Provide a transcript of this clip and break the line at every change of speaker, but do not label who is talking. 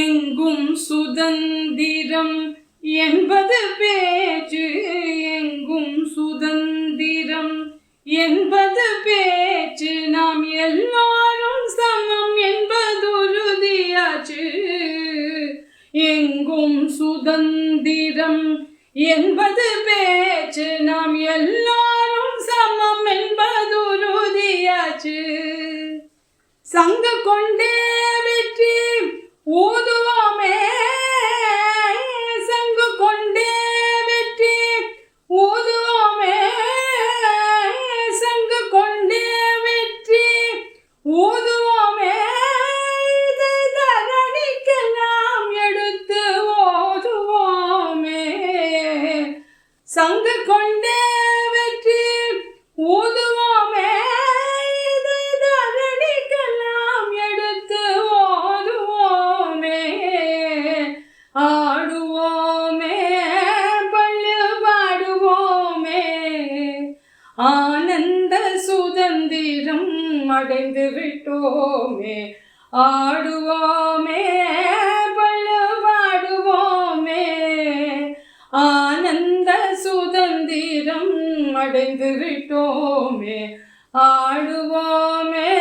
எங்கும் சுதந்திரம் என்பது பேச்சு, எங்கும் சுதந்திரம் என்பது பேச்சு, நாம் எல்லாரும் சமம் என்பது உறுதியாச்சு. எங்கும் சுதந்திரம் என்பது பேச்சு, நாம் எல்லாரும் சமம் என்பது உறுதியாச்சு. சங்க கொண்டே வெற்றி ஊதுவோமே, சங்கு கொண்டே வெற்றி ஊதுவோமே, சங்கு கொண்டே வெற்றி ஊதுவோமே, இதை தரணிக்கெல்லாம் எடுத்து ஓதுவோமே. சங்கு கொண்டே வெற்றி ஊதுவோமே, இதை தரணிக்கெல்லாம் எடுத்து ஓதுவோமே. ஆடுவோமே, பள்ளு பாடுவோமே, ஆனந்த சுதந்திரம் அடைந்து விட்டோமே. ஆடுவோமே, பள்ளு பாடுவோமே, ஆனந்த சுதந்திரம் அடைந்து விட்டோமே. ஆடுவோமே.